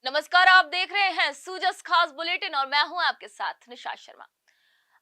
नमस्कार, आप देख रहे हैं सूजस खास बुलेटिन और मैं हूं आपके साथ निशा शर्मा।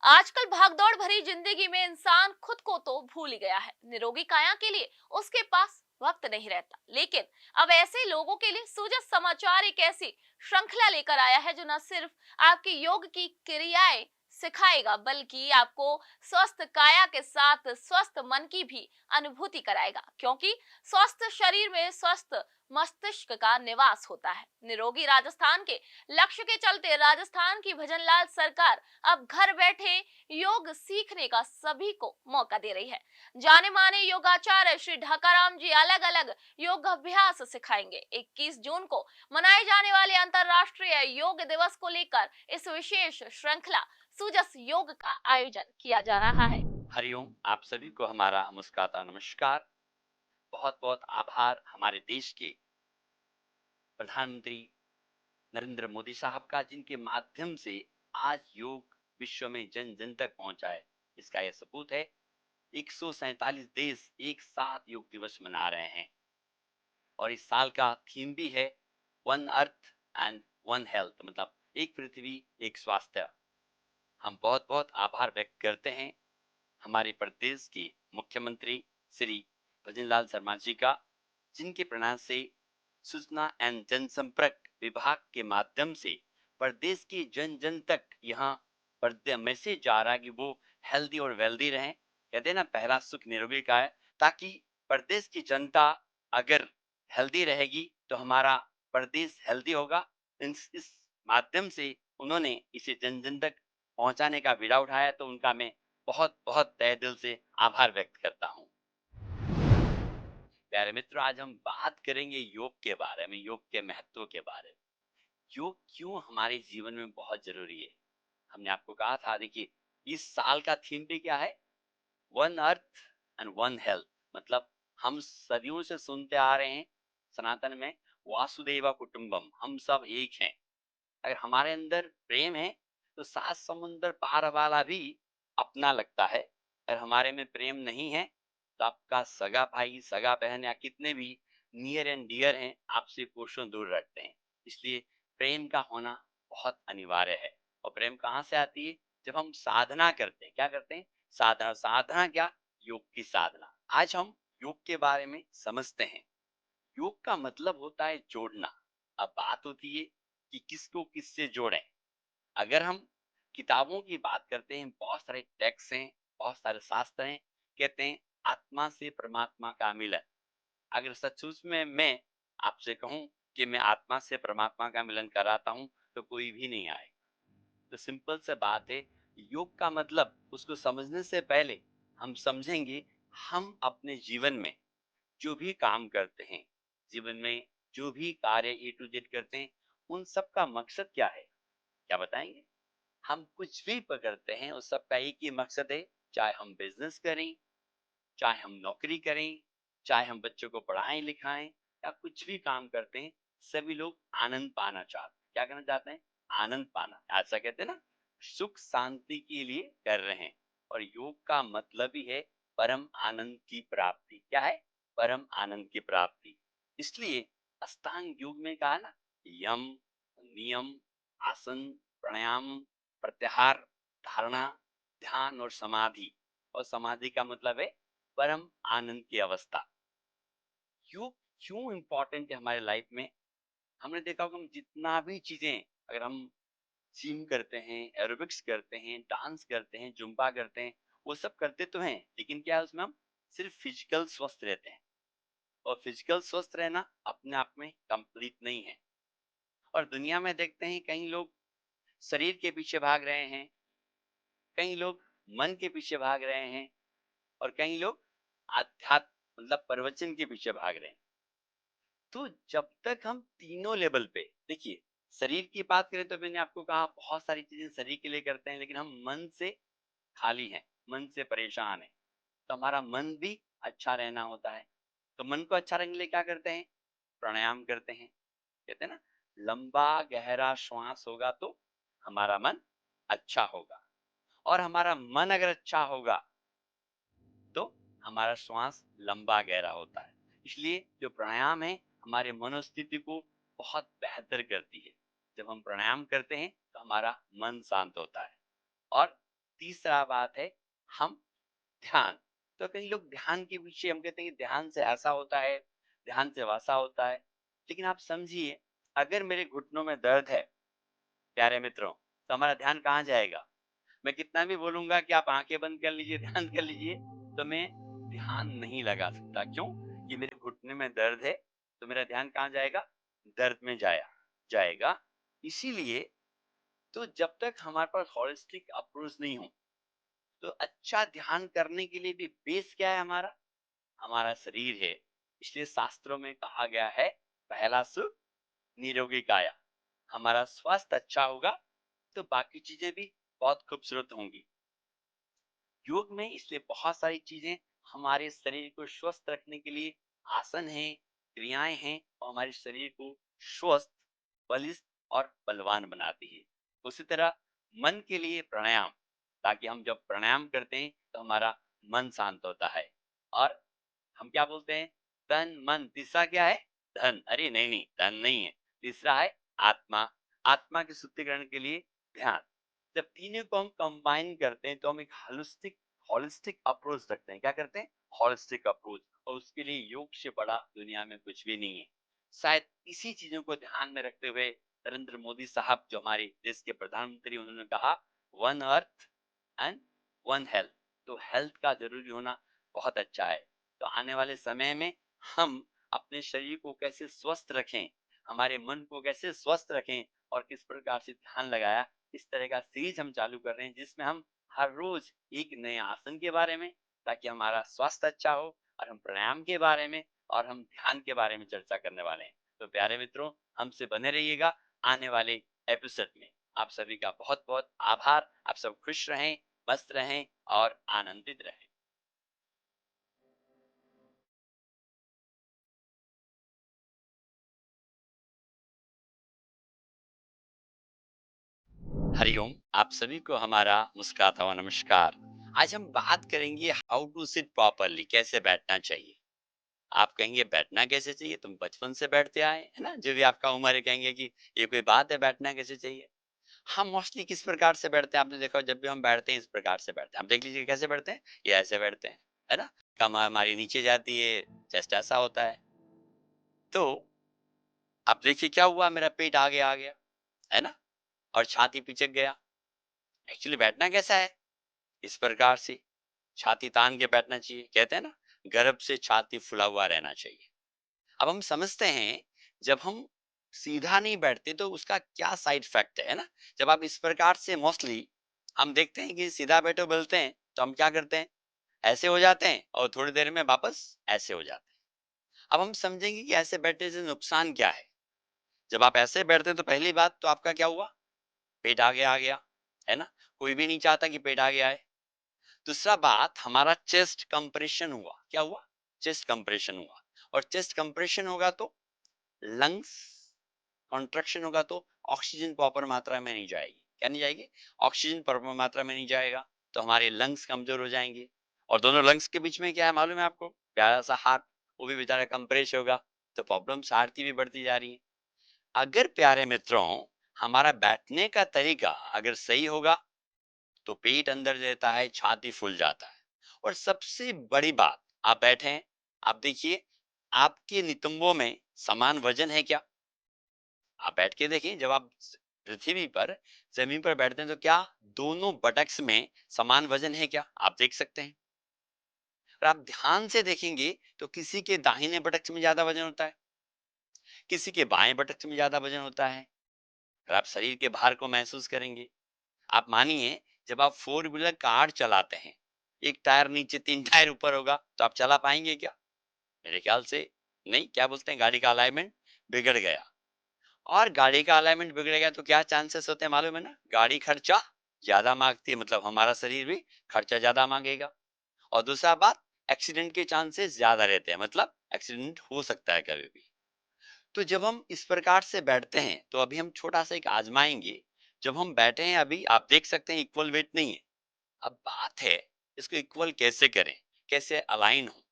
आजकल भागदौड़ भरी जिंदगी में इंसान खुद को तो भूल ही गया है। निरोगी काया के लिए उसके पास वक्त नहीं रहता। लेकिन अब ऐसे लोगों के लिए सूजस समाचार एक ऐसी श्रृंखला लेकर आया है जो न सिर्फ आपकी योग की क्रियाएं सिखाएगा, बल्कि आपको स्वस्थ काया के साथ स्वस्थ मन की भी अनुभूति कराएगा। क्योंकि स्वस्थ शरीर में स्वस्थ मस्तिष्क का निवास होता है। निरोगी राजस्थान के लक्ष्य के चलते राजस्थान की भजनलाल सरकार अब घर बैठे योग सीखने का सभी को मौका दे रही है। जाने माने योगाचार्य श्री ढाकाराम जी अलग अलग योग अभ्यास सिखाएंगे। 21 जून को मनाए जाने वाले अंतर्राष्ट्रीय योग दिवस को लेकर इस विशेष श्रृंखला सुजस योग का आयोजन किया जा रहा है। हरिओम। आप सभी को हमारा मुस्कुराता नमस्कार। बहुत बहुत आभार हमारे देश के प्रधानमंत्री नरेंद्र मोदी साहब का, जिनके माध्यम से आज योग विश्व में जन जन तक पहुंचा है। इसका यह सबूत है 147 देश एक साथ योग दिवस मना रहे हैं और इस साल का थीम भी है one earth and one health, मतलब एक पृथ्वी एक स्वास्थ्य। हम बहुत बहुत आभार व्यक्त करते हैं हमारे प्रदेश के मुख्यमंत्री श्री भजनलाल शर्मा जी का, जिनके प्रयास से सूचना एवं जनसंपर्क विभाग के माध्यम से प्रदेश के जन जन तक यहाँ मैसेज जा रहा है कि वो हेल्दी और वेल्दी रहें। कहते हैं ना, पहला सुख निरोगी का है, ताकि प्रदेश की जनता अगर हेल्दी रहेगी तो हमारा प्रदेश हेल्दी होगा। इस माध्यम से उन्होंने इसे जन जन तक पहुंचाने का बीड़ा उठाया, तो उनका मैं बहुत बहुत तहे दिल से आभार व्यक्त करता हूँ। प्यारे मित्रों, आज हम बात करेंगे योग के बारे में, योग के महत्व के बारे में। योग क्यों हमारे जीवन में बहुत जरूरी है। हमने आपको कहा था, देखिए इस साल का थीम भी क्या है, one earth and one health. मतलब हम सदियों से सुनते आ रहे हैं सनातन में, वासुदेवा कुटुंबम, हम सब एक हैं। अगर हमारे अंदर प्रेम है तो सात समुंदर पार वाला भी अपना लगता है। अगर हमारे में प्रेम नहीं है तो आपका सगा भाई सगा बहन या कितने भी नियर एंड डियर हैं आपसे कोसों दूर रखते हैं। इसलिए प्रेम का होना बहुत अनिवार्य है। और प्रेम कहाँ से आती है? जब हम साधना करते हैं। क्या करते हैं? साधना। साधना क्या? योग की साधना। आज हम योग के बारे में समझते हैं। योग का मतलब होता है जोड़ना। अब बात होती है कि किसको किससे जोड़ें। अगर हम किताबों की बात करते हैं, बहुत सारे टेक्स्ट हैं, बहुत सारे शास्त्र हैं, कहते हैं आत्मा से परमात्मा का मिलन। अगर सचमुच में मैं आपसे कहूं कि मैं आत्मा से परमात्मा का मिलन कराता हूं, तो कोई भी नहीं आए। तो सिंपल सा बात है, योग का मतलब उसको समझने से पहले हम समझेंगे हम अपने जीवन में जो भी काम करते हैं, जीवन में जो भी कार्य ए टू जेड करते हैं, उन सब का मकसद क्या है? क्या बताएंगे? हम कुछ भी पकड़ते हैं उस सब का एक ही मकसद है। चाहे हम बिजनेस करें, चाहे हम नौकरी करें, चाहे हम बच्चों को पढ़ाएं लिखाएं, या कुछ भी काम करते हैं, सभी लोग आनंद पाना चाहते हैं। क्या करना चाहते हैं? आनंद पाना। ऐसा कहते हैं ना, सुख शांति के लिए कर रहे हैं। और योग का मतलब ही है परम आनंद की प्राप्ति। क्या है? परम आनंद की प्राप्ति। इसलिए अष्टांग योग में कहा ना, यम, नियम, आसन, प्राणायाम, प्रत्याहार, धारणा, ध्यान और समाधि। और समाधि का मतलब है परम आनंद की अवस्था। योग क्यों इंपॉर्टेंट है हमारे लाइफ में? हमने देखा होगा, हम जितना भी चीजें, अगर हम जिम करते हैं, एरोबिक्स करते हैं, डांस करते हैं, जुम्बा करते हैं, वो सब करते तो हैं, लेकिन क्या है, उसमें हम सिर्फ फिजिकल स्वस्थ रहते हैं। और फिजिकल स्वस्थ रहना अपने आप में कंप्लीट नहीं है। और दुनिया में देखते हैं कई लोग शरीर के पीछे भाग रहे हैं, कई लोग मन के पीछे भाग रहे हैं, और कई लोग आध्यात्म मतलब प्रवचन के पीछे भाग रहे हैं। तो जब तक हम तीनों लेवल पे, देखिए शरीर की बात करें तो मैंने आपको कहा बहुत सारी चीजें शरीर के लिए करते हैं, लेकिन हम मन से खाली हैं, मन से परेशान हैं। तो हमारा मन भी अच्छा रहना होता है। तो मन को अच्छा रखने के लिए क्या करते हैं? प्राणायाम करते हैं। कहते हैं ना, लंबा गहरा श्वास होगा तो हमारा मन अच्छा होगा। और हमारा मन अगर अच्छा होगा तो हमारा श्वास लंबा गहरा होता है। इसलिए जो प्राणायाम है हमारे मनोस्थिति को बहुत बेहतर करती है। जब हम प्राणायाम करते हैं तो हमारा मन शांत होता है। और तीसरा बात है, हम ध्यान। तो कई लोग ध्यान के पीछे हम कहते हैं कि ध्यान से ऐसा होता है, ध्यान से वैसा होता है। लेकिन आप समझिए, अगर मेरे घुटनों में दर्द है प्यारे मित्रों, तो हमारा ध्यान कहाँ जाएगा? मैं कितना भी बोलूंगा कि आप आंखें बंद कर लीजिए, ध्यान कर लीजिए, तो मैं ध्यान नहीं लगा सकता। क्यों? कि मेरे घुटने में दर्द है, तो मेरा ध्यान कहाँ जाएगा? दर्द में जाएगा। इसीलिए तो जब तक हमारे पास होलिस्टिक अप्रोच नहीं हो, तो अच्छा ध्यान करने के लिए भी बेस क्या है हमारा? हमारा शरीर है। इसलिए शास्त्रों में कहा गया है, पहला सुख निरोगी काया। हमारा स्वास्थ्य अच्छा होगा तो बाकी चीजें भी बहुत खूबसूरत होंगी। योग में इसलिए बहुत सारी चीजें हमारे शरीर को स्वस्थ रखने के लिए आसन हैं, क्रियाएं हैं, और हमारे शरीर को स्वस्थ, बलिष्ठ और बलवान बनाती है। उसी तरह मन के लिए प्राणायाम, ताकि हम जब प्राणायाम करते हैं तो हमारा मन शांत होता है। और हम क्या बोलते हैं? तन मन, तीसरा क्या है? धन। अरे नहीं नहीं, धन नहीं है, तीसरा है आत्मा। आत्मा के शुद्धिकरण के लिए ध्यान। जब तीनों को हम कंबाइन करते हैं तो हम एक होलिस्टिक होलिस्टिक अप्रोच रखते हैं। क्या करते हैं? Holistic approach. और उसके लिए योग से बड़ा दुनिया में कुछ भी नहीं है। शायद इसी चीजों को ध्यान में रखते हुए नरेंद्र मोदी साहब, जो हमारे देश के प्रधानमंत्री, उन्होंने कहा, one earth and one health. तो हेल्थ का जरूरी होना बहुत अच्छा है। तो आने वाले समय में हम अपने शरीर को कैसे स्वस्थ रखें, हमारे मन को कैसे स्वस्थ रखें, और किस प्रकार से ध्यान लगाया, इस तरह का सीरीज हम चालू कर रहे हैं, जिसमें हम हर रोज एक नए आसन के बारे में, ताकि हमारा स्वास्थ्य अच्छा हो, और हम प्राणायाम के बारे में और हम ध्यान के बारे में चर्चा करने वाले हैं। तो प्यारे मित्रों, हमसे बने रहिएगा आने वाले एपिसोड में। आप सभी का बहुत बहुत आभार। आप सब खुश रहें, मस्त रहें और आनंदित रहें। हरिओम, आप सभी को हमारा मुस्कुराता हुआ नमस्कार। आज हम बात करेंगे हाउ टू सिट प्रॉपरली, कैसे बैठना चाहिए। आप कहेंगे बैठना कैसे चाहिए, तुम बचपन से बैठते आए है ना, जो भी आपका उम्र है, कहेंगे कि ये कोई बात है बैठना कैसे चाहिए। हम मोस्टली किस प्रकार से बैठते हैं? आपने देखा हो, जब भी हम बैठते हैं इस प्रकार से बैठते हैं। आप देख लीजिए कैसे बैठते हैं, ये ऐसे बैठते हैं, है ना। कमर हमारी नीचे जाती है, चेस्ट ऐसा होता है। तो अब देखिए क्या हुआ, मेरा पेट आगे आ गया, है ना, और छाती पिचक गया। एक्चुअली बैठना कैसा है? इस प्रकार से छाती तान के बैठना चाहिए। कहते हैं ना, गर्भ से छाती फुला हुआ रहना चाहिए। अब हम समझते हैं, जब हम सीधा नहीं बैठते तो उसका क्या साइड इफेक्ट है ना। जब आप इस प्रकार से, मोस्टली हम देखते हैं कि सीधा बैठो बोलते हैं, तो हम क्या करते हैं? ऐसे हो जाते हैं, और थोड़ी देर में वापस ऐसे हो जाते हैं। अब हम समझेंगे कि ऐसे बैठने से नुकसान क्या है। जब आप ऐसे बैठते हैं तो पहली बात तो आपका क्या हुआ? पेट आगे आ गया, है ना। कोई भी नहीं चाहता कि पेट आगे आए। दूसरा बात, हमारा चेस्ट कंप्रेशन हुआ। क्या हुआ? चेस्ट कंप्रेशन हुआ। और चेस्ट कंप्रेशन होगा तो लंग्स कॉन्ट्रैक्शन होगा, तो ऑक्सीजन प्रॉपर मात्रा में नहीं जाएगी। क्या नहीं जाएगी? ऑक्सीजन प्रॉपर मात्रा में नहीं जाएगा, तो हमारे लंग्स कमजोर हो जाएंगे। और दोनों लंग्स के बीच में क्या है मालूम है आपको? प्यारा सा हार्ट, वो भी बेचारा कंप्रेस होगा। तो प्रॉब्लम्स हार्ट की भी बढ़ती जा रही है। अगर प्यारे मित्रों, हमारा बैठने का तरीका अगर सही होगा, तो पेट अंदर रहता है, छाती फूल जाता है। और सबसे बड़ी बात, आप बैठे हैं, आप देखिए, आपके नितंबों में समान वजन है क्या? आप बैठ के देखिए, जब आप पृथ्वी पर, जमीन पर बैठते हैं, तो क्या दोनों बटक्स में समान वजन है क्या? आप देख सकते हैं। और आप ध्यान से देखेंगे तो किसी के दाहिने बटक्स में ज्यादा वजन होता है, किसी के बाएं बटक्स में ज्यादा वजन होता है। और आप शरीर के भार को महसूस करेंगे। आप मानिए, जब आप फोर व्हीलर कार चलाते हैं, एक टायर नीचे, तीन टायर ऊपर होगा, तो आप चला पाएंगे क्या? मेरे ख्याल से नहीं। क्या बोलते हैं? गाड़ी का अलाइनमेंट बिगड़ गया। और गाड़ी का अलाइनमेंट बिगड़ेगा तो क्या चांसेस होते हैं मालूम है ना? गाड़ी खर्चा ज्यादा मांगती है, मतलब हमारा शरीर भी खर्चा ज्यादा मांगेगा। और दूसरा बात, एक्सीडेंट के चांसेस ज्यादा रहते हैं, मतलब एक्सीडेंट हो सकता है कभी भी। तो जब हम इस प्रकार से बैठते हैं, तो अभी हम छोटा सा एक आजमाएंगे। जब हम बैठे हैं, अभी आप देख सकते हैं इक्वल वेट नहीं है। अब बात है, इसको इक्वल कैसे करें, कैसे अलाइन हो।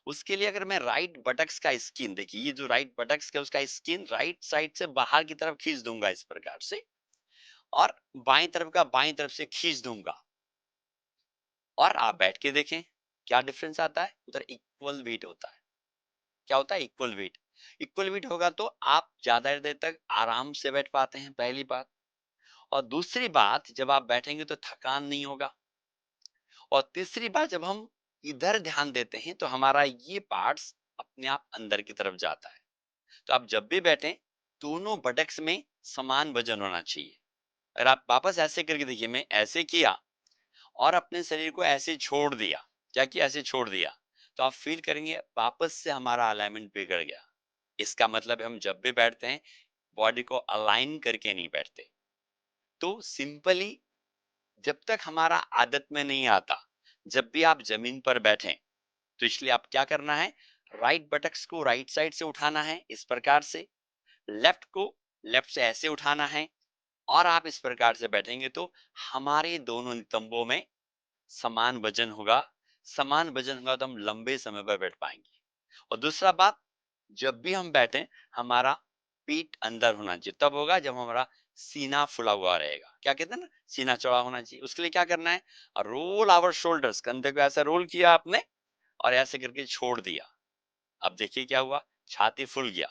उसके लिए अगर मैं राइट बटक्स का स्किन, देखिए ये जो राइट बटक्स का उसका स्किन राइट साइड से बाहर की तरफ खींच दूंगा इस प्रकार से, और बाएं तरफ का बाएं तरफ से खींच दूंगा, और आप बैठ के देखें क्या डिफरेंस आता है। उधर इक्वल वेट होता है। क्या होता है? Equal weight. इक्वल वेट होगा तो आप ज्यादा देर तक आराम से बैठ पाते हैं, पहली बात। और दूसरी बात, जब आप बैठेंगे तो थकान नहीं होगा। और तीसरी बात, जब हम इधर ध्यान देते हैं तो हमारा ये पार्ट्स अपने आप अंदर की तरफ जाता है। तो आप जब भी बैठें, दोनों बटक्स में समान वजन होना चाहिए। अगर आप वापस ऐसे करके देखिए, मैं ऐसे किया और अपने शरीर को ऐसे छोड़ दिया, क्या किया? ऐसे छोड़ दिया, तो आप फील करेंगे वापस से हमारा अलाइनमेंट बिगड़ गया। इसका मतलब है हम जब भी बैठते हैं, बॉडी को अलाइन करके नहीं बैठते। तो सिंपली, जब तक हमारा आदत में नहीं आता, जब भी आप जमीन पर बैठें, तो इसलिए आप क्या करना है, राइट बटक्स को राइट साइड से उठाना है इस प्रकार से, लेफ्ट को लेफ्ट से ऐसे उठाना है, और आप इस प्रकार से बैठेंगे तो हमारे दोनों नितंबों में समान वजन होगा। समान वजन होगा तो हम लंबे समय पर बैठ पाएंगे। और दूसरा बात, जब भी हम बैठे, हमारा पीठ अंदर होना चाहिए। तब होगा जब हमारा सीना फुला हुआ रहेगा। क्या कहते हैं ना, सीना चौड़ा होना चाहिए। उसके लिए क्या करना है, रोल आवर शोल्डर्स, कंधे को ऐसा रोल किया आपने और ऐसे करके छोड़ दिया। अब देखिए क्या हुआ, छाती फुल गया।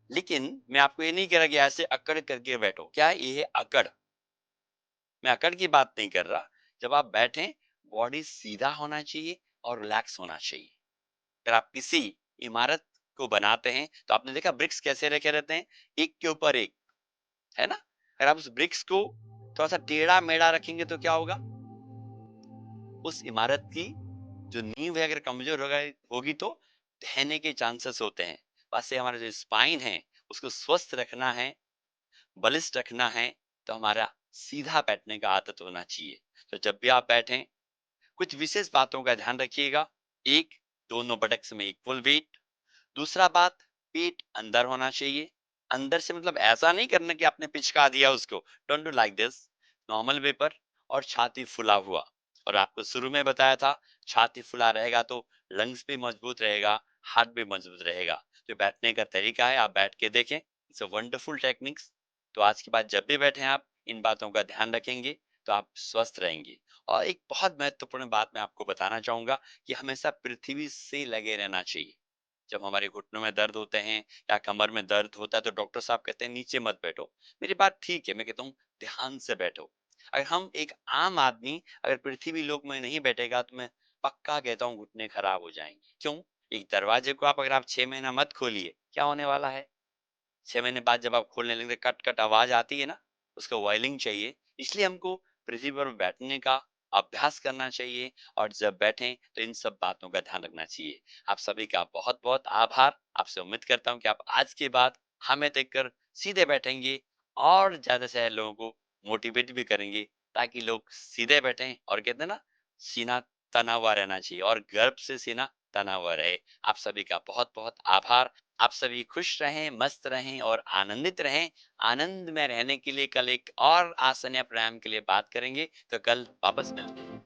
लेकिन मैं आपको ये नहीं कह रहा कि ऐसे अकड़ करके बैठो। क्या है ये? है अकड़। मैं अकड़ की बात नहीं कर रहा। जब आप बैठें, बॉडी सीधा होना चाहिए और रिलैक्स होना चाहिए। अगर आप किसी इमारत को बनाते हैं तो आपने देखा ब्रिक्स कैसे रखे रहते हैं, एक के ऊपर एक, है ना। अगर आप उस ब्रिक्स को थोड़ा सा टेढ़ा मेढ़ा रखेंगे तो क्या होगा, उस इमारत की जो नींव है अगर कमजोर होगा होगी तो ढहने के चांसेस होते हैं। बस ये हमारा जो स्पाइन है उसको स्वस्थ रखना है, बलिष्ठ रखना है, तो हमारा सीधा बैठने का आदत होना चाहिए। तो जब भी आप बैठें, कुछ विशेष बातों का ध्यान रखिएगा। एक, दोनों बटक्स में इक्वल वेट। दूसरा बात, पेट अंदर होना चाहिए। अंदर से मतलब ऐसा नहीं करना कि आपने पिचका दिया उसको, don't do like this. Normal way पर। और छाती फुला हुआ। और आपको शुरू में बताया था, छाती फुला रहेगा तो लंग्स भी मजबूत रहेगा, हार्ट भी मजबूत रहेगा। तो बैठने का तरीका है, आप बैठ के देखें, इट्स अ वंडरफुल टेक्निक्स। तो आज के बाद जब भी बैठे आप इन बातों का ध्यान रखेंगे तो आप स्वस्थ रहेंगे। और एक बहुत महत्वपूर्ण बात मैं आपको बताना चाहूंगा कि हमेशा पृथ्वी से लगे रहना चाहिए। जब हमारे घुटनों में दर्द होते हैं या कमर में दर्द होता है तो डॉक्टर साहब कहते हैं नीचे मत बैठो। मेरी बात ठीक है, मैं कहता हूँ ध्यान से बैठो। अगर हम एक आम आदमी अगर पृथ्वी लोक में नहीं बैठेगा तो मैं पक्का कहता हूँ घुटने खराब हो जाएंगे। क्यों? एक दरवाजे को आप अगर आप 6 महीना मत खोलिए, क्या होने वाला है? 6 महीने बाद जब आप खोलने लगेंगे, कट कट आवाज आती है ना, उसको वायलिंग चाहिए। इसलिए हमको पृथ्वी पर बैठने का अभ्यास करना चाहिए। और जब बैठें तो इन सब बातों का ध्यान रखना चाहिए। आप सभी का बहुत बहुत आभार। आपसे उम्मीद करता हूँ कि आप आज के बाद हमें देखकर सीधे बैठेंगे और ज्यादा से ज्यादा लोगों को मोटिवेट भी करेंगे, ताकि लोग सीधे बैठें। और कहते हैं ना, सीना तना हुआ रहना चाहिए और गर्भ से सीना तना हुआ रहे। आप सभी का बहुत बहुत आभार। आप सभी खुश रहें, मस्त रहें और आनंदित रहें। आनंद में रहने के लिए कल एक और आसन या प्राणायाम के लिए बात करेंगे, तो कल वापस मिलते हैं।